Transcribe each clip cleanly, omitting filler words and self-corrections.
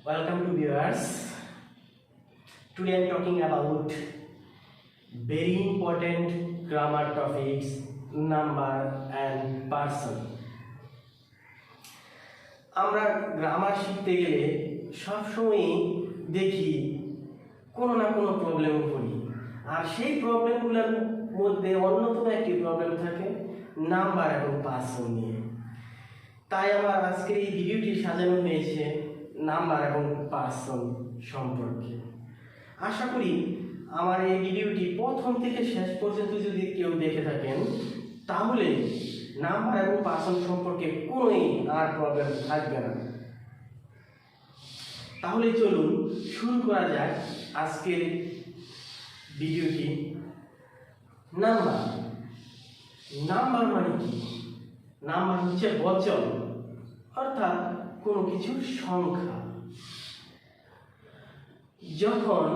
Welcome to viewers. Today I am talking about very important grammar topics, number and person. আমরা grammar শিখতে গেলে সবসময় দেখি কোনো না কোনো প্রবলেমে পড়ি, আর সেই প্রবলেমগুলোর মধ্যে অন্যতম একটি প্রবলেম থাকে নাম্বার এবং পার্সন নিয়ে। তাই আমার আজকের এই ভিডিওটি সাজানো হয়েছে নাম্বার এবং পার্সন সম্পর্কে। আশা করি আমার এই ভিডিওটি প্রথম থেকে শেষ পর্যন্ত যদি কেউ দেখে থাকেন তাহলে নাম্বার এবং পার্সন সম্পর্কে কোনোই আর প্রবলেম থাকবে না। তাহলে চলুন শুরু করা যাক আজকের ভিডিওটি। নাম্বার নাম্বার মানে কি? নাম্বার হচ্ছে বচন, অর্থাৎ কোনো কিছুর সংখ্যা। যখন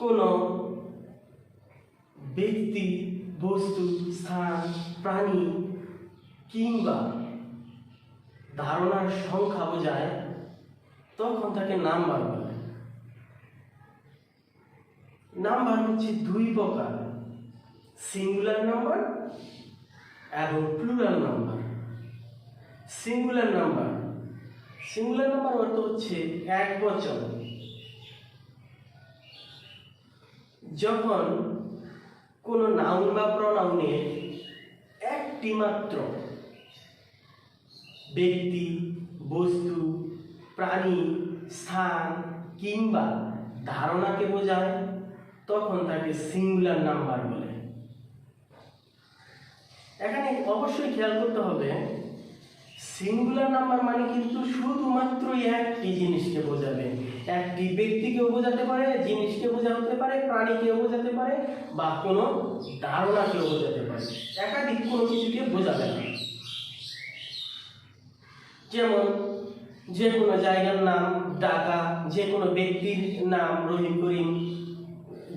কোনো ব্যক্তি, বস্তু, স্থান, প্রাণী কিংবা ধারণার সংখ্যা বোঝায় তখন তাকে নাম্বার বলে। নাম্বার হচ্ছে দুই প্রকার, সিঙ্গুলার নাম্বার এবং প্লুরাল নাম্বার। সিঙ্গুলার নাম্বার অর্থ হচ্ছে এক বচন। যখন কোনো নাউন বা প্রনাউনের একটি মাত্র ব্যক্তি, বস্তু, প্রাণী, স্থান কিংবা ধারণাকে বোঝায় তখন তাকে সিঙ্গুলার নাম্বার বলে। এখানে অবশ্যই খেয়াল করতে হবে, সিঙ্গুলার নাম্বার মানে কিন্তু শুধুমাত্র একটি জিনিসকে বোঝাবে। একটি ব্যক্তিকেও বোঝাতে পারে, জিনিসকে বোঝাতে পারে, প্রাণীকেও বোঝাতে পারে বা কোনো ধারণাকেও বোঝাতে পারে। একাধিক কোনো কিছুকে বোঝাবে না। যেমন যে কোনো জায়গার নাম ঢাকা, যে কোনো ব্যক্তির নাম রহিম করিম,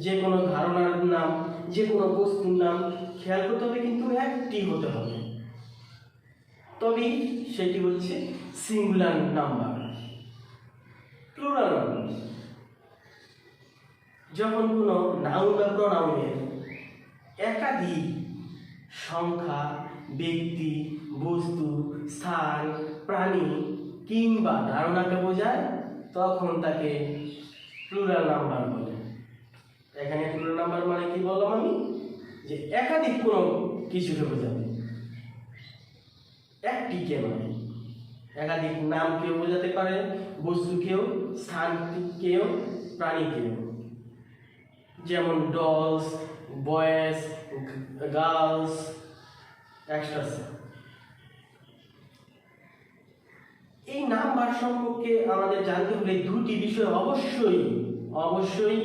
যে কোনো ধারণার নাম, যে কোনো বস্তুর নাম খেয়াল করতে হবে কিন্তু একটি হতে হবে, তবেই সেটি হচ্ছে সিঙ্গুলার নাম্বার। প্লুরাল নাম্বার যখন কোনো নাউন বা প্রনাউনের একাধিক সংখ্যা, ব্যক্তি, বস্তু, স্থান, প্রাণী কিংবা ধারণাকে বোঝায় তখন তাকে প্লুরাল নাম্বার বলে। এখানে প্লুরাল নাম্বার মানে কি বললাম আমি, যে একাধিক কোনো কিছুকে বোঝাবে, একটিকে নয়। একাধিক নামকেও বোঝাতে পারে, বস্তুকেও, স্থানকেও, প্রাণীকেও। যেমন ডলস, বয়েজ, গার্লস, এক্সট্রা। এই নাম্বার সম্পর্কে আমাদের জানতে হলে দুটি বিষয় অবশ্যই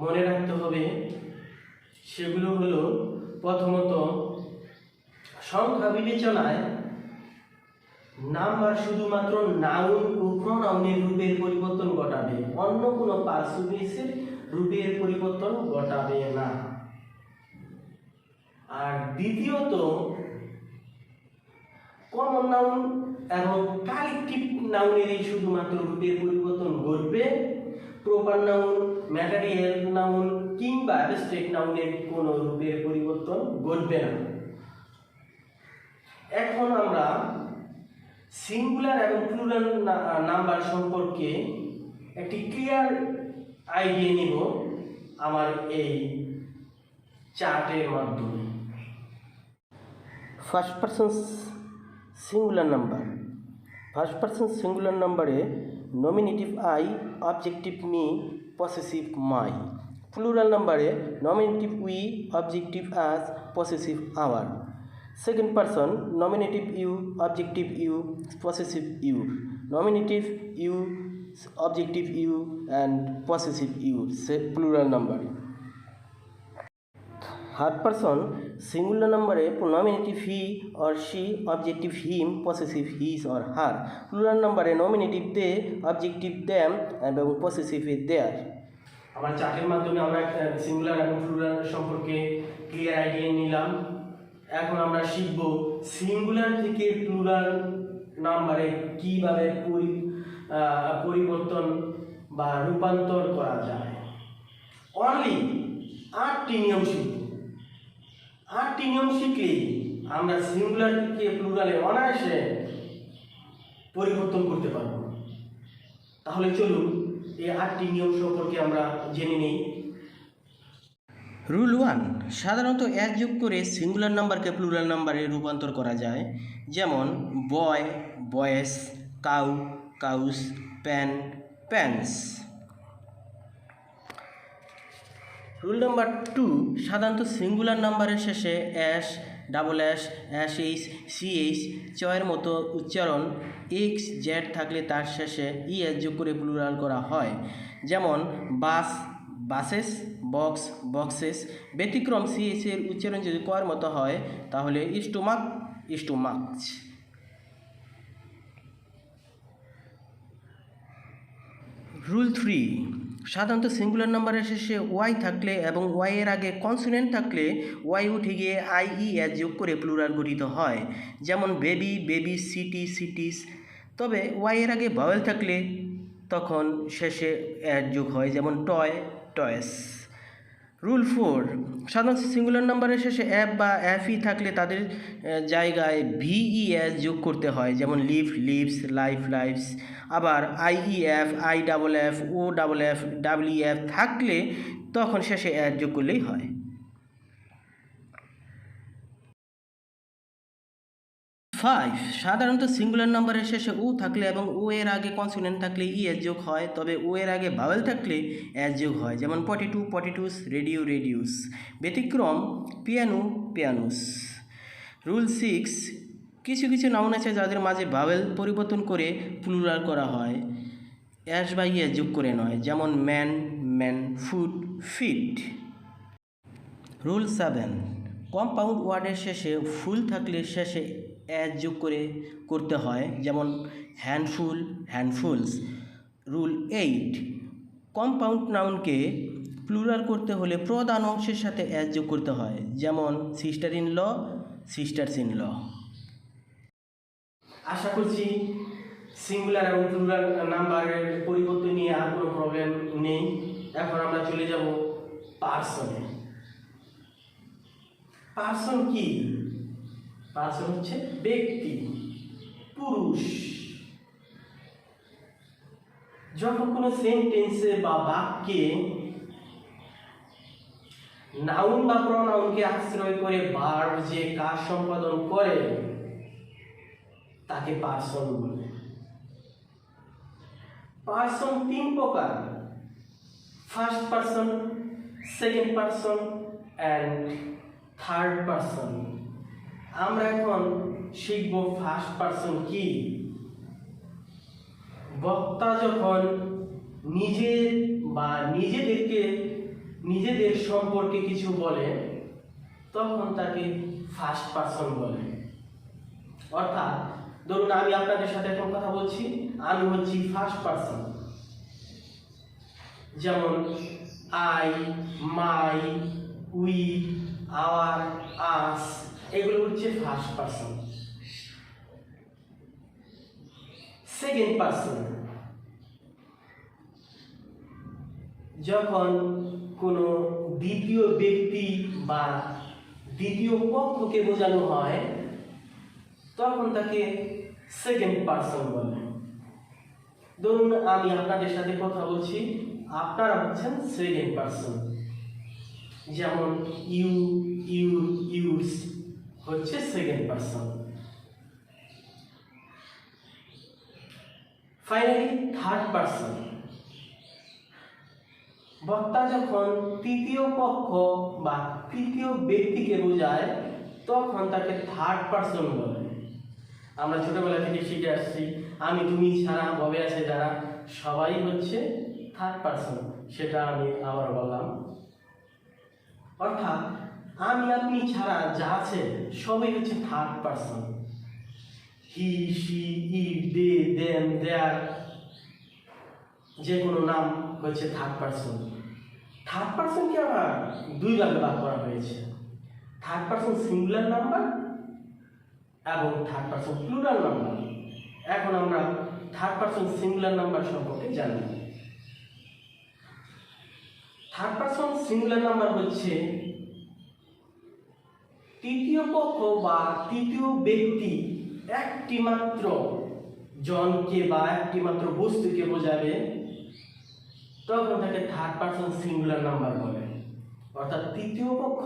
মনে রাখতে হবে। সেগুলো হলো, প্রথমত সংখ্যা বিবেচনায় নাম্বার শুধুমাত্র নাউন ও প্রনাউনের রূপের পরিবর্তন ঘটাবে, অন্য কোনো পার্সোনিসের রূপের পরিবর্তন ঘটাবে না। আর দ্বিতীয়ত কমন নাউন এবং কালেকটিভ নাউনেরই শুধুমাত্র রূপের পরিবর্তন ঘটবে, প্রপার নাউন, ম্যাটেরিয়াল নাউন কিংবা অ্যাবস্ট্রাক্ট নাউনের কোনো রূপের পরিবর্তন ঘটবে না। এখন আমরা সিঙ্গুলার এবং প্লুরাল নাম্বার সম্পর্কে একটি ক্লিয়ার আইডিয়া নিব আমার এই চার্টের মাধ্যমে। ফার্স্ট পারসন সিঙ্গুলার নাম্বারে nominative I, objective me, possessive my. Plural নাম্বারে nominative we, objective us, possessive our. Second person nominative you, objective you, possessive you. Nominative you, objective you and possessive you, say plural number. Third person singular number nominative he or she, objective him, possessive his or her. Plural number nominative they, objective them and possessive their. আমার চার্টের মাধ্যমে আমরা singular এবং plural সম্পর্কে clear idea নিলাম। এখন আমরা শিখব সিঙ্গুলার থেকে প্লুরাল নাম্বারে কিভাবে পরিবর্তন বা রূপান্তর করা যায়। অনলি 8টি নিয়ম শিখব। 8টি নিয়ম শিখলেই আমরা সিঙ্গুলার থেকে প্লুরালে অনায়াসে পরিবর্তন করতে পারব। তাহলে চলুন এই 8টি নিয়ম সম্পর্কে আমরা জেনে নিই। রুল 1, সাধারণত এক যোগ করে সিঙ্গুলার নাম্বারকে প্লুরাল নাম্বারে রূপান্তর করা যায়, যেমন boy, boys, cow, cows, pan, pans. Rule number 2, সাধারণত সিঙ্গুলার নাম্বারের শেষে S, double S, S, CH, চয়ের মতো উচ্চারণ এক্স, জেড থাকলে তার শেষে ইএস যোগ করে প্লুরাল করা হয়, যেমন বাস, বাসেস, বক্স, বক্সেস। ব্যতিক্রম সিএইচ এর উচ্চারণ যদি কয়ের মতো হয় তাহলে স্টোমাক, স্টোমাকস। রুল 3, সাধারণত সিঙ্গুলার নাম্বারের শেষে ওয়াই থাকলে এবং ওয়াই এর আগে কনসোনেন্ট থাকলে ওয়াই উঠে গিয়ে আইইএস যোগ করে প্লুরাল গঠিত হয়, যেমন বেবি, বেবি, সিটি, সিটিস। তবে ওয়াই এর আগে ভাওয়েল থাকলে তখন শেষে অ্যাড যোগ হয়, যেমন টয়, টয়েস। রুল 4, সাধারণত সিঙ্গুলার নাম্বারের শেষে অ্যাপ বা অ্যাফই থাকলে তাদের জায়গায় ভিইএস যোগ করতে হয়, যেমন লিভ, লিভস, লাইফ, লাইফস। আবার আইইএফ, আইএএফ, ওএএফ, ডাব্লিউএফ থাকলে তখন শেষে অ্যাড যোগ করলেই হয়। 5, সাধারণত সিঙ্গুলার নাম্বারের শেষে ও থাকলে এবং ও এর আগে কনসোনেন্ট থাকলে ইএস যোগ হয়, তবে ও এর আগে ভাওয়েল থাকলে এস যোগ হয়, যেমন পটেটো, পটেটুস, রেডিও, রেডিউস। ব্যতিক্রম পিয়ানো, পিয়ানুস। রুল 6, কিছু কিছু নাউন আছে যাদের মাঝে ভাওয়েল পরিবর্তন করে প্লুরাল করা হয়, এস বা ইএস যোগ করে নয়, যেমন man, man, food, feet. Rule 7, compound ওয়ার্ডের শেষে ফুল থাকলে শেষে অ্যাজ যোগ করতে হয়, যেমন হ্যান্ডফুল, হ্যান্ডফুলস। রুল 8, কম্পাউন্ড নাউনকে প্লুরাল করতে হলে প্রধান অংশের সাথে অ্যাজ যোগ করতে হয়, যেমন sister in law, sisters in law. আশা করছি সিঙ্গুলার এবং প্লুরাল নাম্বারের পরিবর্তন নিয়ে আর কোনো প্রবলেম নেই। এখন আমরা চলে যাব পার্সনে। পার্সন কি? পার্সন হচ্ছে ব্যক্তি, পুরুষ। যখন কোনো সেন্টেন্সে বা বাক্যে নাউন বা প্রনাউনকে আশ্রয় করে ভার্ব যে কাজ সম্পাদন করে তাকে পার্সন বলে। পার্সন 3 প্রকার: first person, second person and third person. আমরা এখন শিখব ফার্স্ট পার্সন কি। বক্তা যখন নিজের বা নিজেদের সম্পর্কে কিছু বলে তখন তাকে ফার্স্ট পার্সন বলে। অর্থাৎ ধরুন আমি আপনাদের সাথে এখন কথা বলছি, আমি হচ্ছি ফার্স্ট পার্সন, যেমন আই, মাই, উই, আওয়ার, আস, এগুলো হচ্ছে ফার্স্ট পার্সন। সেকেন্ড পার্সন, যখন কোনো দ্বিতীয় ব্যক্তি বা দ্বিতীয় পক্ষকে বোঝানো হয় তখন তাকে সেকেন্ড পার্সন বলে। ধরুন আমি আপনাদের সাথে কথা বলছি, আপনারা হচ্ছেন সেকেন্ড পার্সন, যেমন ইউ, ইউরস হচ্ছে second person. Finally third person, বক্তা যখন তৃতীয় পক্ষ বা তৃতীয় ব্যক্তিকে বোঝায় তখন তাকে থার্ড পার্সন বলে। আমরা ছোটবেলা থেকে শিখে আসছি আমি, তুমি ছাড়া, ভবে আছে যারা, সবাই হচ্ছে থার্ড পার্সন। সেটা আমি আবার বললাম। অর্থাৎ আমি আপনি ছাড়া যা আছে সবই হচ্ছে third person. He, she, it, they, them, their, যে কোনো নাম হচ্ছে থার্ড পার্সন। থার্ড পার্সনকে আবার 2 ভাগে ভাগ করা হয়েছে: থার্ড পার্সন সিঙ্গুলার নাম্বার এবং থার্ড পার্সন প্লুরাল নাম্বার। এখন আমরা থার্ড পারসন সিঙ্গুলার নাম্বার সম্পর্কে জানব। থার্ড পারসন সিঙ্গুলার নাম্বার হচ্ছে তৃতীয় পক্ষ বা তৃতীয় ব্যক্তি একটি মাত্র জনকে বা একটি মাত্র বস্তুকে বোঝাবে, তখন তাকে থার্ড পারসন সিঙ্গুলার নাম্বার বলে। অর্থাৎ তৃতীয় পক্ষ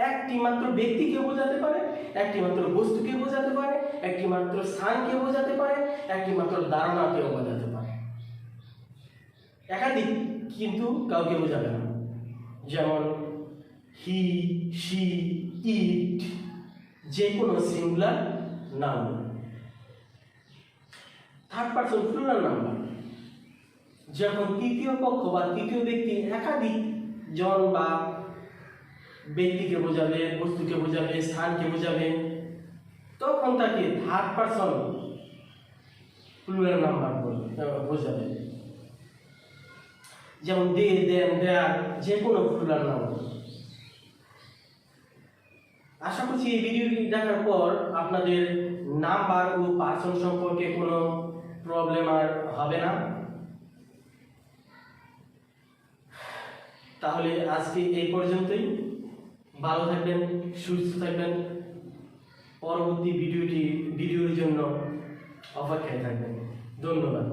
একটি মাত্র ব্যক্তিকে বোঝাতে পারে, একটি মাত্র বস্তুকে বোঝাতে পারে, একটি মাত্র স্থানকে বোঝাতে পারে, একটি মাত্র ধারণাকেও বোঝাতে পারে, একাধিক কিন্তু কাউকে বোঝাবে না। যেমন হি, শি, ইট, যে কোনো singular noun. Third person plural number যখন তৃতীয় পক্ষ বা তৃতীয় ব্যক্তি একাধিক জন বা ব্যক্তিকে বোঝাবে, বস্তুকে বোঝাবে, স্থানকে বোঝাবে, তখন তাকে থার্ড পারসন প্লুরাল নাম্বার বোঝাবে। যেমন দে, দেন, দেয়ার, যে কোনো প্লুরাল নাম্বার। আশা করছি এই ভিডিওটি দেখার পর আপনাদের নাম্বার ও পার্সন সম্পর্কে কোনো প্রবলেম আর হবে না। তাহলে আজকে এই পর্যন্তই। ভালো থাকবেন, সুস্থ থাকবেন, পরবর্তী ভিডিওর জন্য অপেক্ষায় থাকবেন। ধন্যবাদ।